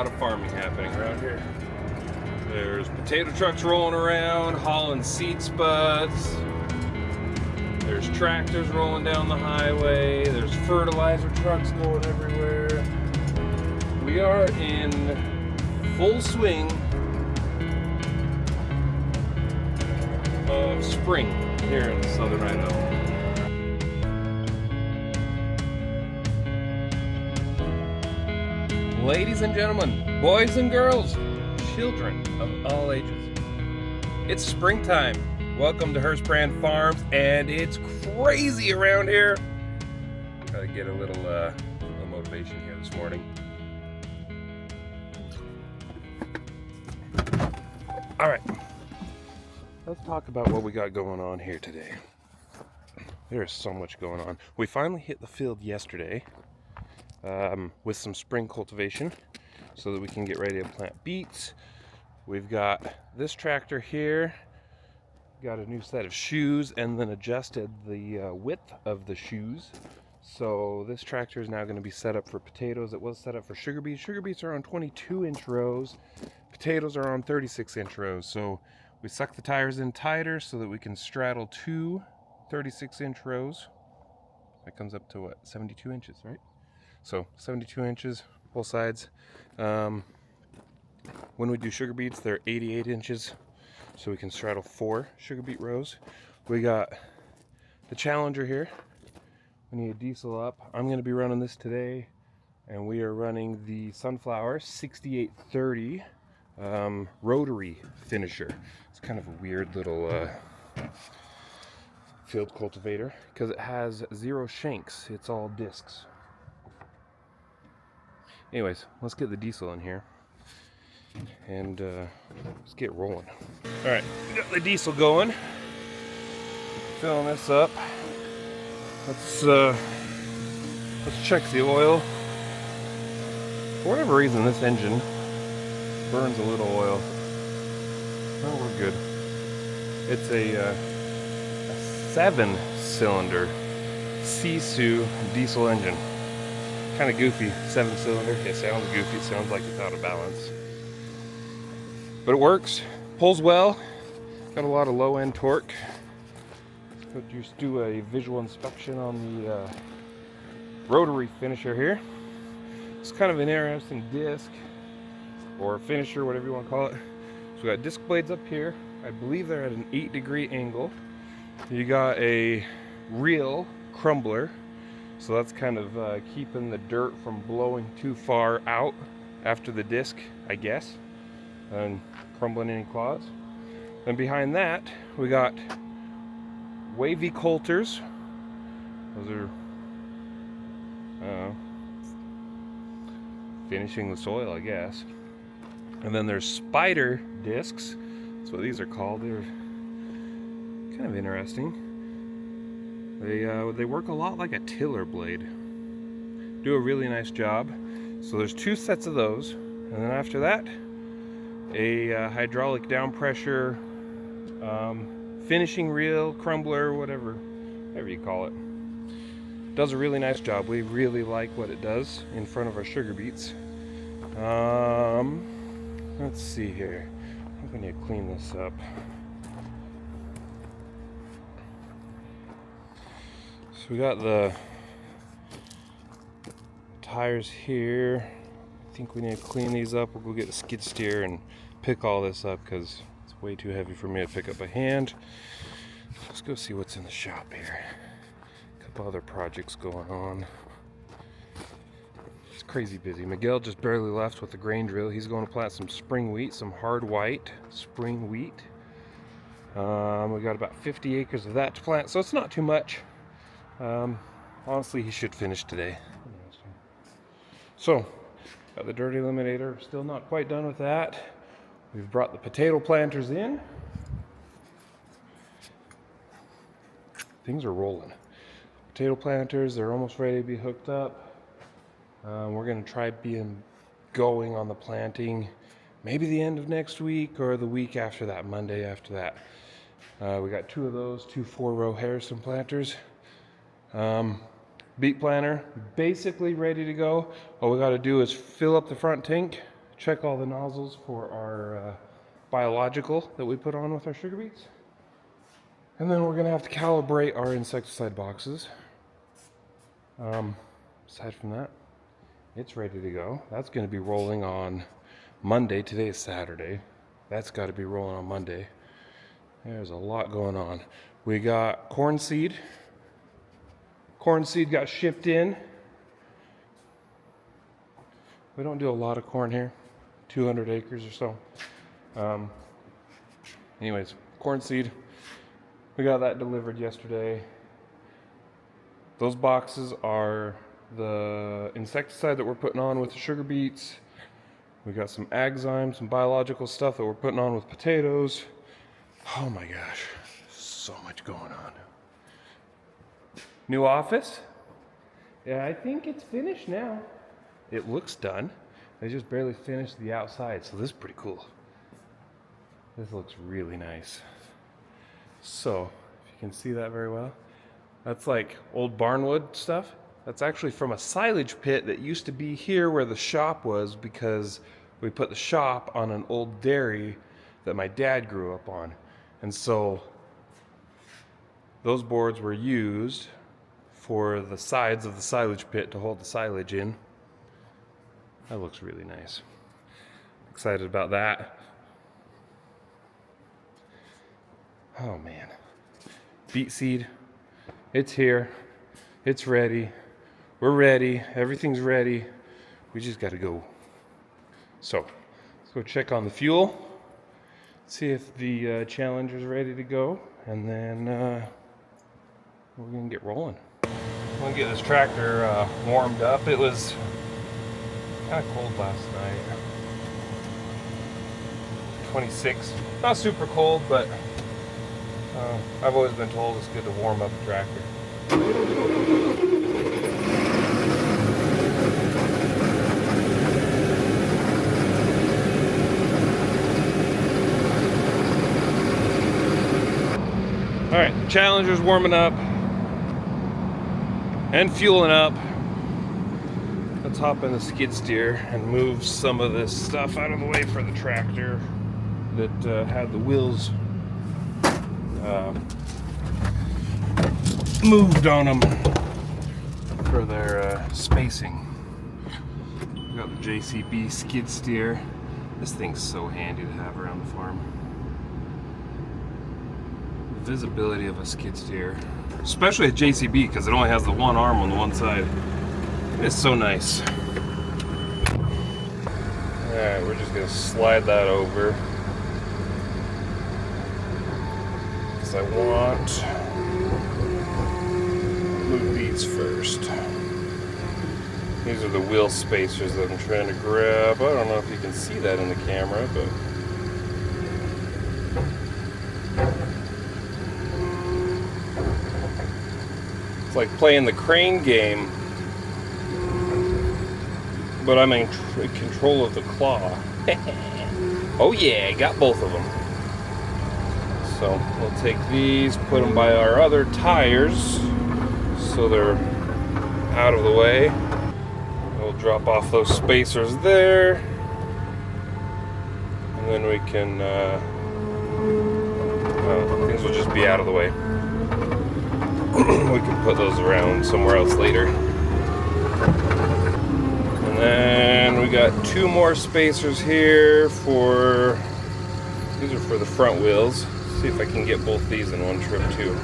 lot of farming happening around here. There's potato trucks rolling around, hauling seed spuds. There's tractors rolling down the highway. There's fertilizer trucks going everywhere. We are in full swing of spring here in southern Idaho. Ladies and gentlemen, boys and girls, children of all ages, it's springtime. Welcome to Hurstbrand Farms, and it's crazy around here. Gotta get a little motivation here this morning. All right, let's talk about what we got going on here today. There's so much going on. We finally hit the field yesterday with some spring cultivation so that we can get ready to plant beets. We've got this tractor here, got a new set of shoes, and then adjusted the width of the shoes. So this tractor is now going to be set up for potatoes. It was set up for sugar beets. Sugar beets are on 22-inch rows. Potatoes are on 36-inch rows. So we suck the tires in tighter so that we can straddle two 36-inch rows. That comes up to what, 72 inches, right? So 72 inches, both sides. When we do sugar beets, they're 88 inches. So we can straddle four sugar beet rows. We got the Challenger here. We need diesel up. I'm going to be running this today, and we are running the Sunflower 6830 rotary finisher. It's kind of a weird little field cultivator because it has 0 shanks. It's all discs. Anyways, let's get the diesel in here and let's get rolling. All right, we got the diesel going. Filling this up. Let's check the oil. For whatever reason, this engine burns a little oil. Oh, we're good. It's a 7-cylinder Sisu diesel engine. Kind of goofy, 7-cylinder. It sounds goofy. It sounds like it's out of balance. But it works. Pulls well. Got a lot of low-end torque. Let's just do a visual inspection on the rotary finisher here. It's kind of an interesting disc, or finisher, whatever you want to call it. So we got disc blades up here. I believe they're at an 8-degree angle. You got a reel crumbler. So that's kind of keeping the dirt from blowing too far out after the disc, I guess, and crumbling any clods. And behind that, we got wavy coulters. Those are finishing the soil, I guess. And then there's spider discs. That's what these are called. They're kind of interesting. They work a lot like a tiller blade. Do a really nice job. So there's 2 sets of those, and then after that, a hydraulic down pressure finishing reel, crumbler, whatever you call it. Does a really nice job. We really like what it does in front of our sugar beets. Let's see here. I think we need to clean this up. So we got the tires here. I think we need to clean these up. We'll go get a skid steer and pick all this up because it's way too heavy for me to pick up by hand. Let's go see what's in the shop here. A couple other projects going on. It's crazy busy. Miguel just barely left with the grain drill. He's going to plant some spring wheat, some hard white spring wheat. We got about 50 acres of that to plant, so it's not too much. Honestly, he should finish today. So, got the dirt eliminator. Still not quite done with that. We've brought the potato planters in. Things are rolling. Potato planters, they're almost ready to be hooked up. We're going to try going on the planting maybe the end of next week or the week after that, Monday after that. We got 2 of those, 2 4-row Harrison planters. Beet planter basically ready to go. All we got to do is fill up the front tank, check all the nozzles for our biological that we put on with our sugar beets. And then we're gonna have to calibrate our insecticide boxes. Aside from that, it's ready to go. That's gonna be rolling on Monday. Today is Saturday. That's gotta be rolling on Monday. There's a lot going on. We got corn seed. Corn seed got shipped in. We don't do a lot of corn here, 200 acres or so. Anyways, corn seed, we got that delivered yesterday. Those boxes are the insecticide that we're putting on with the sugar beets. We got some Agzyme, some biological stuff that we're putting on with potatoes. Oh my gosh, so much going on. New office? Yeah, I think it's finished now. It looks done. They just barely finished the outside, so this is pretty cool. This looks really nice. So, if you can see that very well, that's like old barnwood stuff. That's actually from a silage pit that used to be here where the shop was, because we put the shop on an old dairy that my dad grew up on. And so those boards were used for the sides of the silage pit to hold the silage in. That looks really nice. Excited about that. Oh man. Beet seed. It's here. It's ready. We're ready. Everything's ready. We just gotta go. So, let's go check on the fuel. See if the Challenger's ready to go. And then we're gonna get rolling. I'm gonna get this tractor warmed up. It was kind of cold last night. 26. Not super cold, but I've always been told it's good to warm up a tractor. All right, Challenger's warming up and fueling up. Let's hop in the skid steer and move some of this stuff out of the way for the tractor that had the wheels moved on them for their spacing. We got the JCB skid steer. This thing's so handy to have around the farm. The visibility of a skid steer, especially at JCB, because it only has the one arm on the one side. It's so nice. Alright, we're just gonna slide that over. Because I want blue beets first. These are the wheel spacers that I'm trying to grab. I don't know if you can see that in the camera, but it's like playing the crane game, but I'm in control of the claw. Oh yeah, got both of them. So we'll take these, put them by our other tires so they're out of the way. We'll drop off those spacers there, and then we can, well, things will just be out of the way. We can put those around somewhere else later. And then we got two more spacers here for, these are for the front wheels. See if I can get both these in one trip too.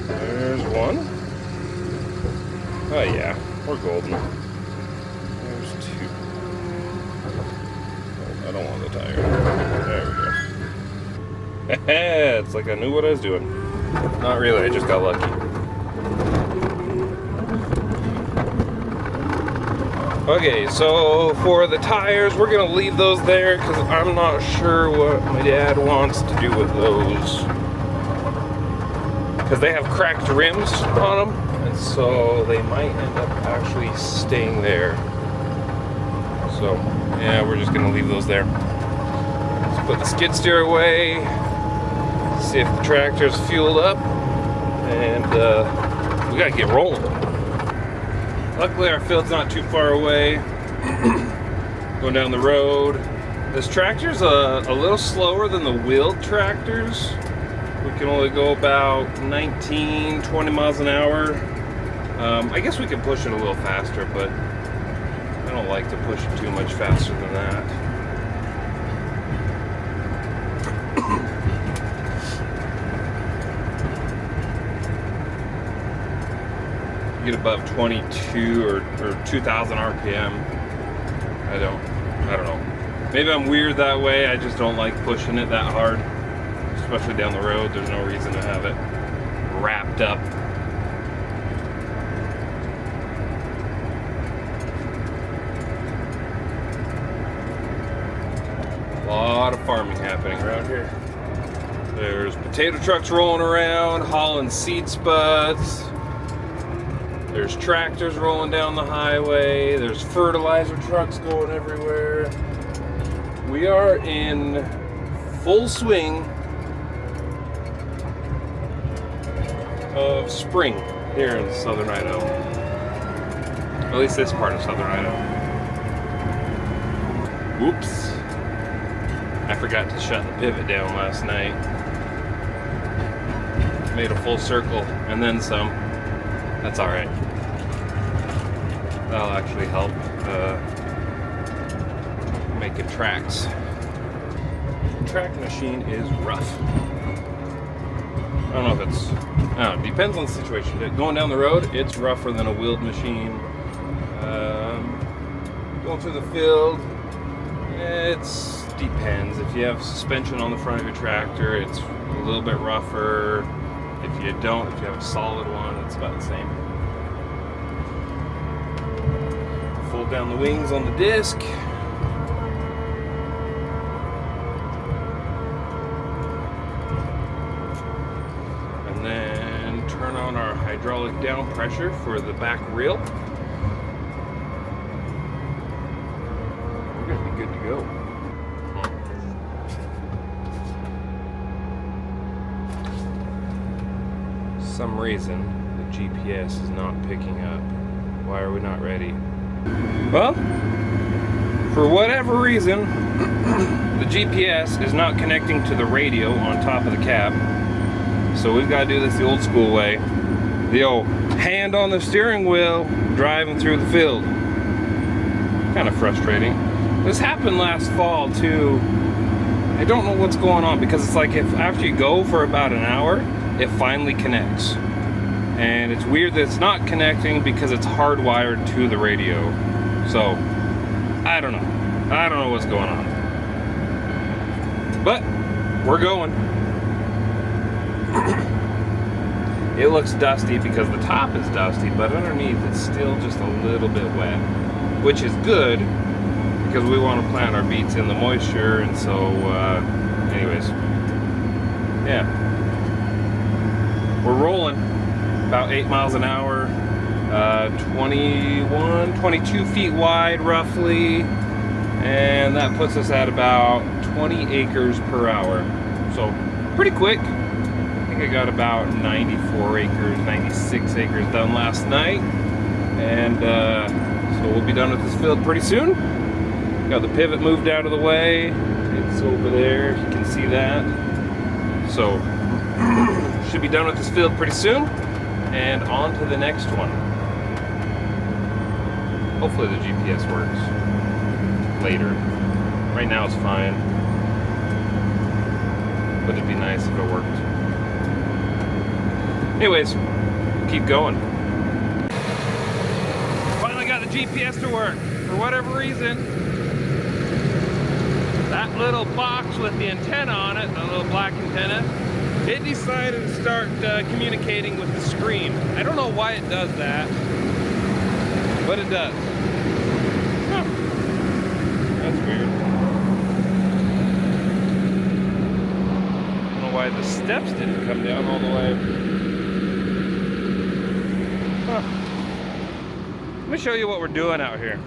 There's one. Oh yeah, we're golden. There's two. Oh, I don't want the tire. There we go. It's like I knew what I was doing. Not really, I just got lucky. Okay, so for the tires, we're gonna leave those there because I'm not sure what my dad wants to do with those. Because they have cracked rims on them, and so they might end up actually staying there. So, yeah, we're just gonna leave those there. Let's put the skid steer away, see if the tractor's fueled up, and we gotta get rolling. Luckily our field's not too far away. Going down the road. This tractor's a little slower than the wheeled tractors. We can only go about 19, 20 miles an hour. I guess we can push it a little faster, but I don't like to push it too much faster than that. Get above 22 or 2,000 RPM. I don't know. Maybe I'm weird that way. I just don't like pushing it that hard, especially down the road. There's no reason to have it wrapped up. A lot of farming happening around here. There's potato trucks rolling around, hauling seed spuds. There's tractors rolling down the highway. There's fertilizer trucks going everywhere. We are in full swing of spring here in southern Idaho. At least this part of southern Idaho. Oops. I forgot to shut the pivot down last night. Made a full circle and then some. That's alright. That'll actually help making tracks. The track machine is rough. I don't know if it's... I don't know, it depends on the situation. Going down the road, it's rougher than a wheeled machine. Going through the field, it depends. If you have suspension on the front of your tractor, it's a little bit rougher. If you don't, if you have a solid one, it's about the same. Fold down the wings on the disc. And then turn on our hydraulic down pressure for the back reel. We're gonna be good to go. For some reason the GPS is not picking up. Why are we not ready? Well, for whatever reason the GPS is not connecting to the radio on top of the cab, so we've got to do this the old school way, the old hand on the steering wheel driving through the field. Kind of frustrating. This happened last fall too. I don't know what's going on, because it's like if after you go for about an hour it finally connects. And it's weird that it's not connecting because it's hardwired to the radio. So, I don't know. I don't know what's going on. But, we're going. It looks dusty because the top is dusty, but underneath it's still just a little bit wet. Which is good, because we want to plant our beets in the moisture, and so, anyways. Yeah. We're rolling. About 8 miles an hour, 22 feet wide roughly, and that puts us at about 20 acres per hour. So pretty quick. I think I got about 94 acres, 96 acres done last night, and so we'll be done with this field pretty soon. Got the pivot moved out of the way. It's over there, if you can see that. So should be done with this field pretty soon. And on to the next one. Hopefully the GPS works later. Right now it's fine, but it'd be nice if it worked. Anyways, keep going. Finally got the GPS to work. For whatever reason, that little box with the antenna on it, the little black antenna, it decided to start communicating with the screen. I don't know why it does that, but it does. Huh. That's weird. I don't know why the steps didn't come down all the way. Huh. Let me show you what we're doing out here.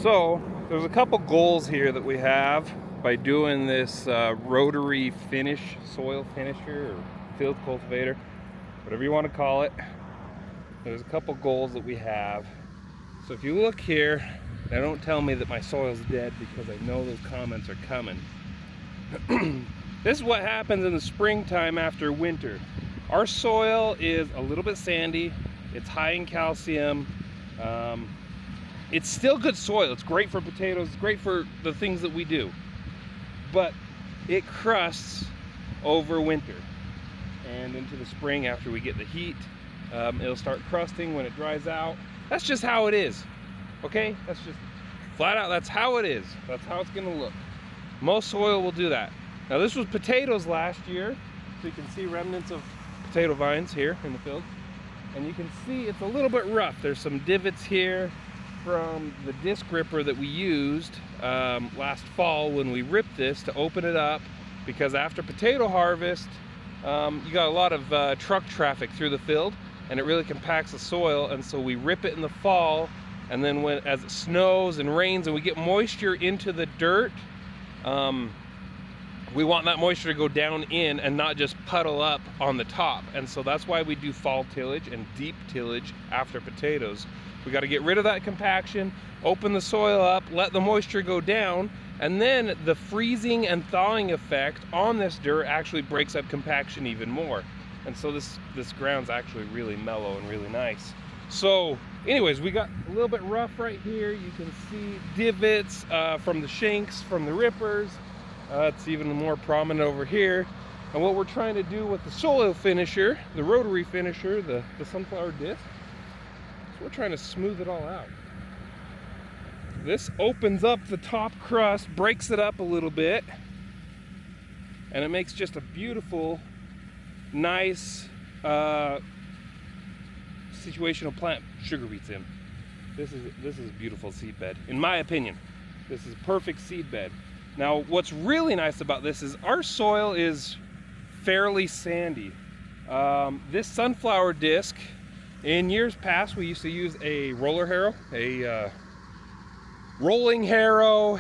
So, there's a couple goals here that we have by doing this rotary soil finisher, or field cultivator, whatever you want to call it. There's a couple goals that we have. So if you look here, Now don't tell me that my soil's dead, because I know those comments are coming. This is what happens in the springtime after winter. Our soil is a little bit sandy. It's high in calcium. It's still good soil. It's great for potatoes. It's great for the things that we do. But it crusts over winter and into the spring after we get the heat. It'll start crusting when it dries out. That's just how it is. Okay? That's just flat out, that's how it is. That's how it's gonna look. Most soil will do that. Now this was potatoes last year, so you can see remnants of potato vines here in the field. And you can see it's a little bit rough. There's some divots here from the disc ripper that we used last fall when we ripped this to open it up, because after potato harvest, you got a lot of truck traffic through the field, and it really compacts the soil. And so we rip it in the fall, and then as it snows and rains and we get moisture into the dirt, we want that moisture to go down in and not just puddle up on the top. And so that's why we do fall tillage and deep tillage after potatoes. We got to get rid of that compaction, open the soil up, let the moisture go down, and then the freezing and thawing effect on this dirt actually breaks up compaction even more. And so this ground's actually really mellow and really nice. So anyways, we got a little bit rough right here. You can see divots from the shanks, from the rippers. It's even more prominent over here. And what we're trying to do with the soil finisher, the rotary finisher, the sunflower disc, is we're trying to smooth it all out. This opens up the top crust, breaks it up a little bit, and it makes just a beautiful, nice situation to plant sugar beets in. This is a beautiful seed bed, in my opinion. This is a perfect seed bed. Now, what's really nice about this is our soil is fairly sandy. This sunflower disc, in years past, we used to use a roller harrow, a rolling harrow,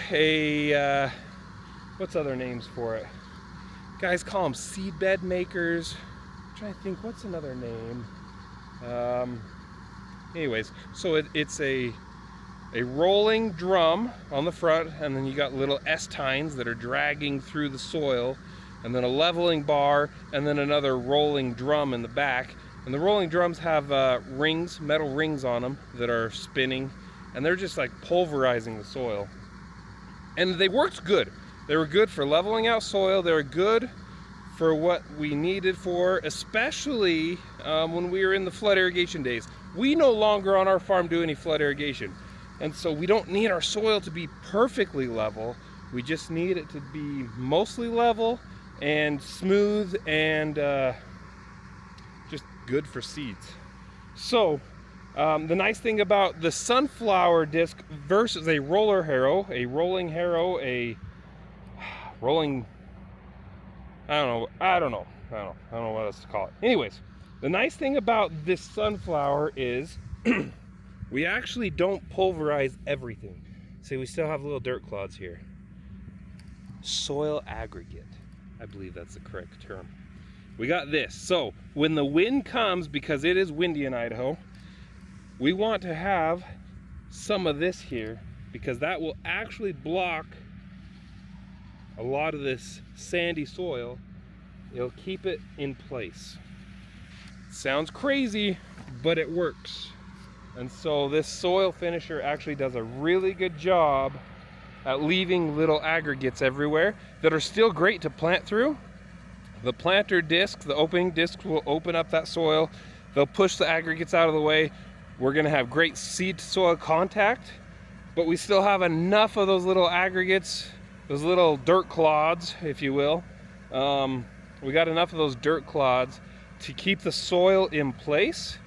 what's other names for it? Guys call them seed bed makers. I'm trying to think, what's another name? Anyways, so it's a rolling drum on the front, and then you got little S-tines that are dragging through the soil, and then a leveling bar, and then another rolling drum in the back. And the rolling drums have rings, metal rings on them that are spinning, and they're just like pulverizing the soil. And they worked good. They were good for leveling out soil. They were good for what we needed for, especially when we were in the flood irrigation days. We no longer on our farm do any flood irrigation. And so we don't need our soil to be perfectly level. We just need it to be mostly level and smooth and just good for seeds. So the nice thing about the sunflower disc versus a roller harrow, a rolling harrow, a rolling, I don't know what else to call it. Anyways, the nice thing about this sunflower is we actually don't pulverize everything. See, we still have little dirt clods here. Soil aggregate, I believe that's the correct term. We got this. So when the wind comes, because it is windy in Idaho, we want to have some of this here, because that will actually block a lot of this sandy soil. It'll keep it in place. Sounds crazy, but it works. And so this soil finisher actually does a really good job at leaving little aggregates everywhere that are still great to plant through. The planter disc, the opening disc, will open up that soil. They'll push the aggregates out of the way. We're gonna have great seed to soil contact, but we still have enough of those little aggregates, those little dirt clods, if you will. We got enough of those dirt clods to keep the soil in place,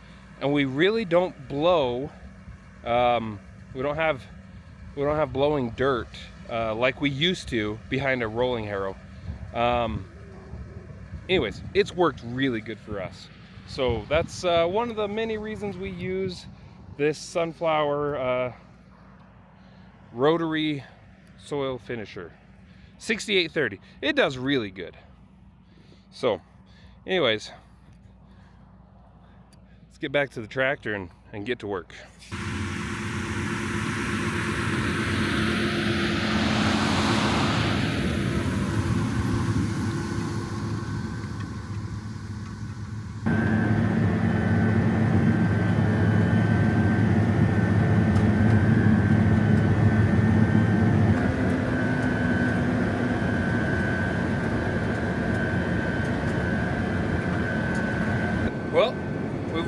and we really don't blow. We don't have blowing dirt like we used to behind a rolling harrow. Anyways, it's worked really good for us. So that's one of the many reasons we use this sunflower rotary soil finisher. 6830. It does really good. So anyways, let's get back to the tractor and get to work.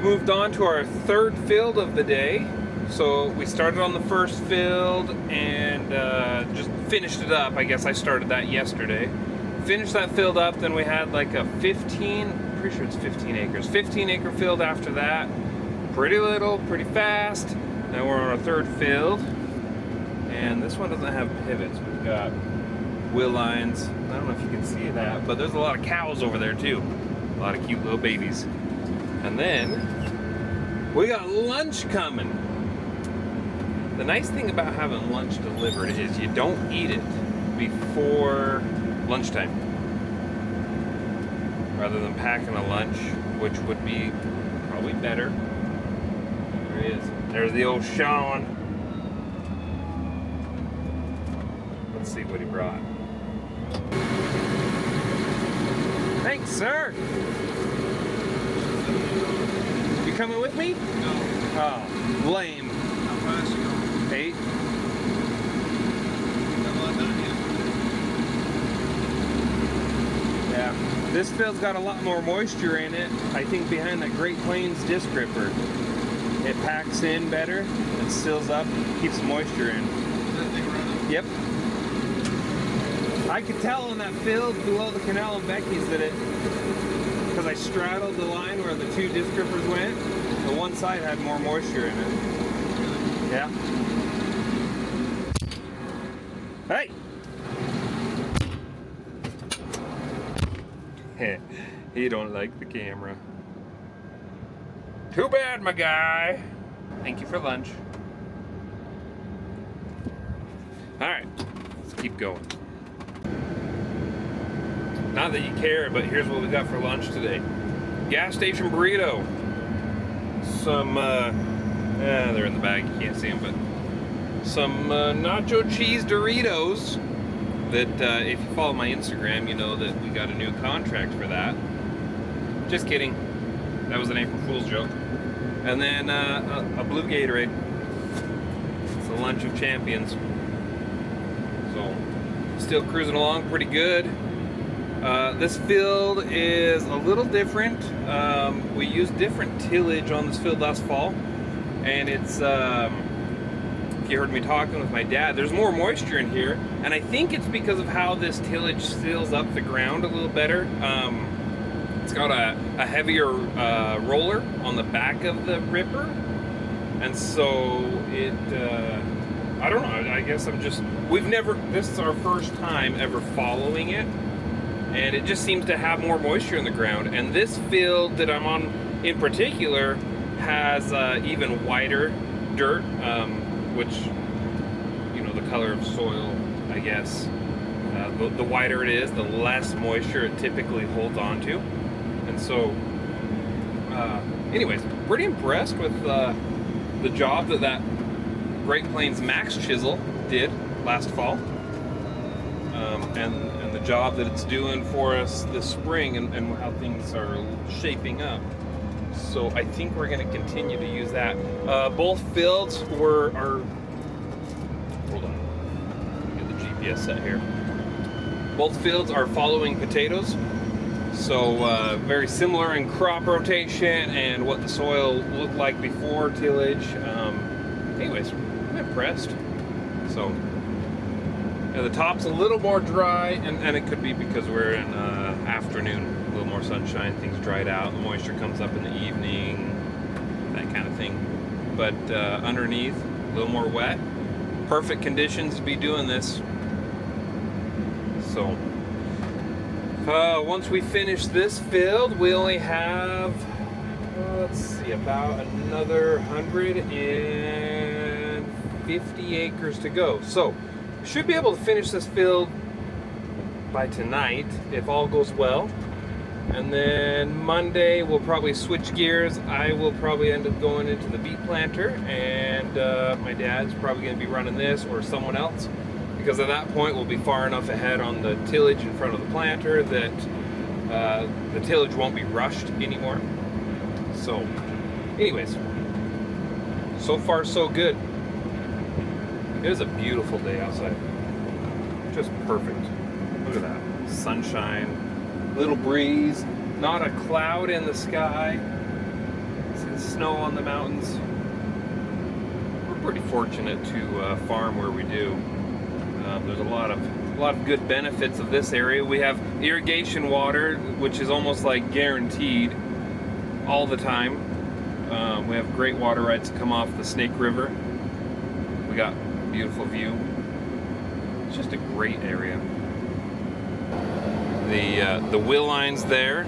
moved on to our third field of the day. So we started on the first field and just finished it up. I guess I started that yesterday. Finished that field up, then we had like a 15, pretty sure it's 15 acres. 15 acre field after that. Pretty little, pretty fast. Now we're on our third field. And this one doesn't have pivots. We've got wheel lines. I don't know if you can see that, but there's a lot of cows over there too. A lot of cute little babies. And then we got lunch coming. The nice thing about having lunch delivered is you don't eat it before lunchtime. Rather than packing a lunch, which would be probably better. There he is. There's the old Sean. Let's see what he brought. Thanks, sir. You coming with me? No. Oh, lame. How fast you going? 8. I'm not done yet. Yeah. This field's got a lot more moisture in it. I think behind that Great Plains disc ripper. It packs in better and seals up, keeps the moisture in. Is that thing running? Yep. I could tell in that field below the canal and Becky's that because I straddled the line where the 2 disc rippers went, the one side had more moisture in it. Yeah. Hey! He don't like the camera. Too bad, my guy. Thank you for lunch. Alright, let's keep going. Not that you care, but here's what we got for lunch today. Gas station burrito. Some, they're in the bag, you can't see them, but some nacho cheese Doritos that, if you follow my Instagram, you know that we got a new contract for that. Just kidding. That was an April Fool's joke. And then a blue Gatorade. It's the lunch of champions. So, still cruising along pretty good. This field is a little different. We used different tillage on this field last fall. And it's, if you heard me talking with my dad, there's more moisture in here. And I think it's because of how this tillage seals up the ground a little better. It's got a heavier roller on the back of the ripper, and so it, I don't know, I guess this is our first time ever following it, and it just seems to have more moisture in the ground. And this field that I'm on in particular has even whiter dirt, which, you know, the color of soil, I guess. The whiter it is, the less moisture it typically holds on to. And so, anyways, pretty impressed with the job that Great Plains Max Chisel did last fall, and the job that it's doing for us this spring, and how things are shaping up. So I think we're going to continue to use that. Both fields are. Hold on, get the GPS set here. Both fields are following potatoes. So very similar in crop rotation and what the soil looked like before tillage. Anyways, I'm impressed. So yeah, the top's a little more dry, and it could be because we're in afternoon, a little more sunshine, things dried out, the moisture comes up in the evening, that kind of thing. But underneath, a little more wet. Perfect conditions to be doing this. So once we finish this field, we only have, let's see, about another 150 acres to go. So, should be able to finish this field by tonight, if all goes well. And then Monday, we'll probably switch gears. I will probably end up going into the beet planter, and my dad's probably going to be running this, or someone else. Because at that point we'll be far enough ahead on the tillage in front of the planter that the tillage won't be rushed anymore. So, anyways, so far so good. It is a beautiful day outside. Just perfect. Look at that. Sunshine, little breeze, not a cloud in the sky. See the snow on the mountains. We're pretty fortunate to farm where we do. There's a lot of good benefits of this area. We have irrigation water, which is almost like guaranteed all the time. We have great water rights come off the Snake River. We got a beautiful view. It's just a great area. The wheel lines there,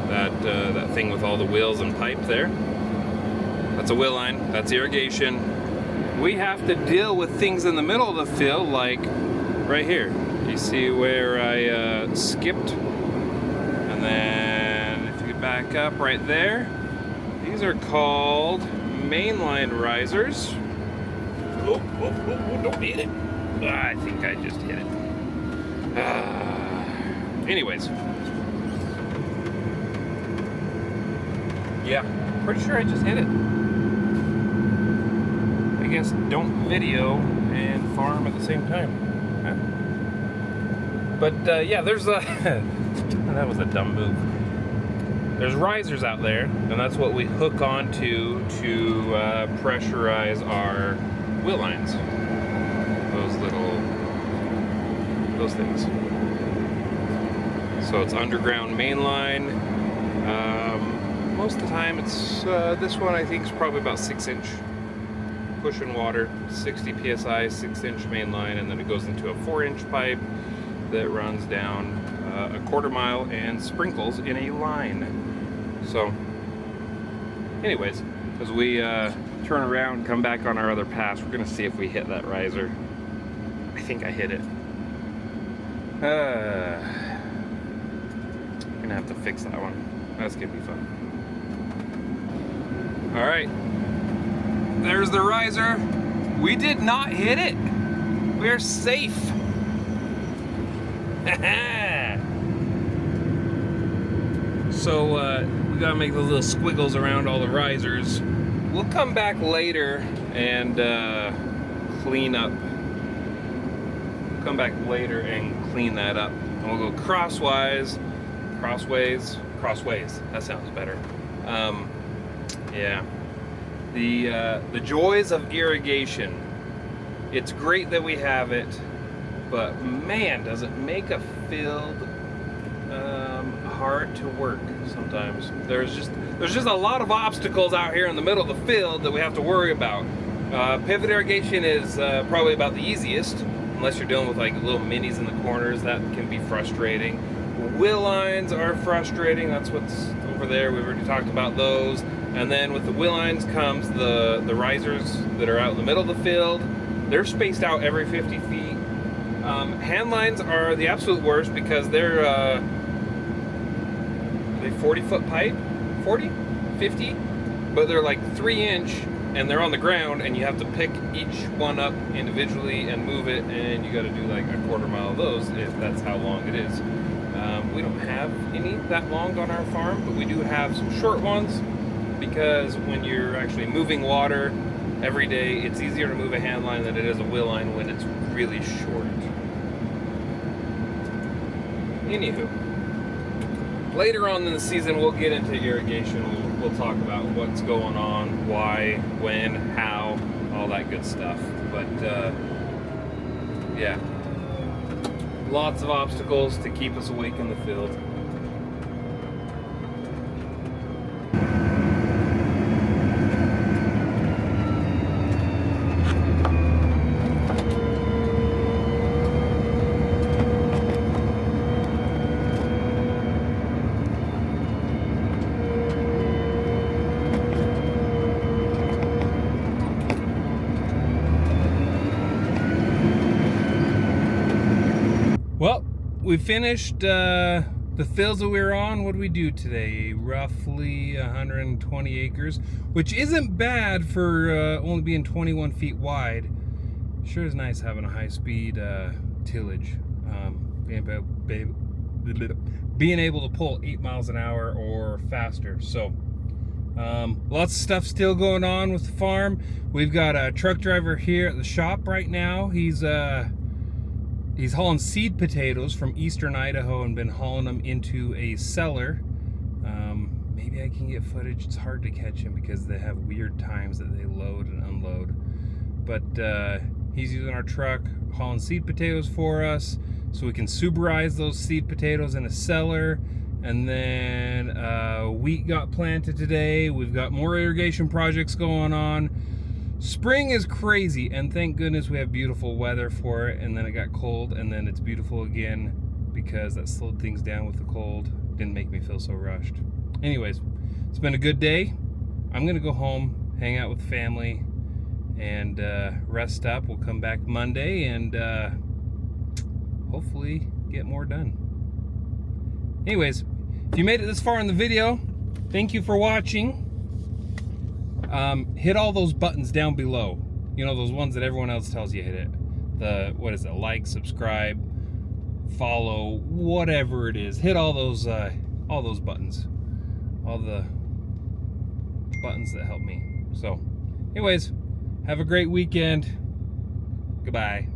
that thing with all the wheels and pipe there, that's a wheel line, that's irrigation. We have to deal with things in the middle of the field, like right here. You see where I skipped? And then if you back up right there, these are called mainline risers. Oh, don't hit it. I think I just hit it. Anyways. Yeah, pretty sure I just hit it. I guess don't video and farm at the same time. Huh? But yeah, there's a... that was a dumb move. There's risers out there, and that's what we hook onto to pressurize our wheel lines. Those things. So it's underground main line. Most of the time it's, this one I think is probably about 6-inch pushing water, 60 psi, 6-inch main line, and then it goes into a 4-inch pipe that runs down a 1/4 mile and sprinkles in a line. So anyways, as we turn around, come back on our other pass, we're gonna see if we hit that riser. I think I hit it. I'm gonna have to fix that one. That's gonna be fun. All right, there's the riser. We did not hit it. We're safe. So we gotta make those little squiggles around all the risers. We'll come back later and clean up. Come back later and clean that up. And we'll go crossways. That sounds better. Yeah. The joys of irrigation. It's great that we have it, but man, does it make a field hard to work sometimes. There's just a lot of obstacles out here in the middle of the field that we have to worry about. Pivot irrigation is probably about the easiest, unless you're dealing with like little minis in the corners. That can be frustrating. Wheel lines are frustrating. That's what's over there. We've already talked about those. And then with the wheel lines comes the risers that are out in the middle of the field. They're spaced out every 50 feet. Hand lines are the absolute worst because they're 40-foot pipe, 40, 50, but they're like 3-inch and they're on the ground, and you have to pick each one up individually and move it, and you got to do like a 1/4 mile of those if that's how long it is. We don't have any that long on our farm, but we do have some short ones because when you're actually moving water every day, it's easier to move a hand line than it is a wheel line when it's really short. Anywho, later on in the season, we'll get into irrigation. We'll talk about what's going on, why, when, how, all that good stuff. But yeah, lots of obstacles to keep us awake in the field. Well, we finished the fields that we were on. What did we do today? Roughly 120 acres, which isn't bad for only being 21 feet wide. Sure is nice having a high-speed tillage. Being able to pull 8 miles an hour or faster. So lots of stuff still going on with the farm. We've got a truck driver here at the shop right now. He's hauling seed potatoes from eastern Idaho and been hauling them into a cellar. maybe I can get footage. It's hard to catch him because they have weird times that they load and unload. But he's using our truck, hauling seed potatoes for us, so we can suberize those seed potatoes in a cellar. And then wheat got planted today. We've got more irrigation projects going on. Spring is crazy, and thank goodness we have beautiful weather for it. And then it got cold, and then it's beautiful again because that slowed things down with the cold. Didn't make me feel so rushed. Anyways, it's been a good day. I'm gonna go home, hang out with family, and rest up. We'll come back Monday and hopefully get more done. Anyways, if you made it this far in the video, thank you for watching. Hit all those buttons down below. You know, those ones that everyone else tells you hit it. What is it? Like, subscribe, follow, whatever it is. Hit all those buttons. All the buttons that help me. So, anyways, have a great weekend. Goodbye.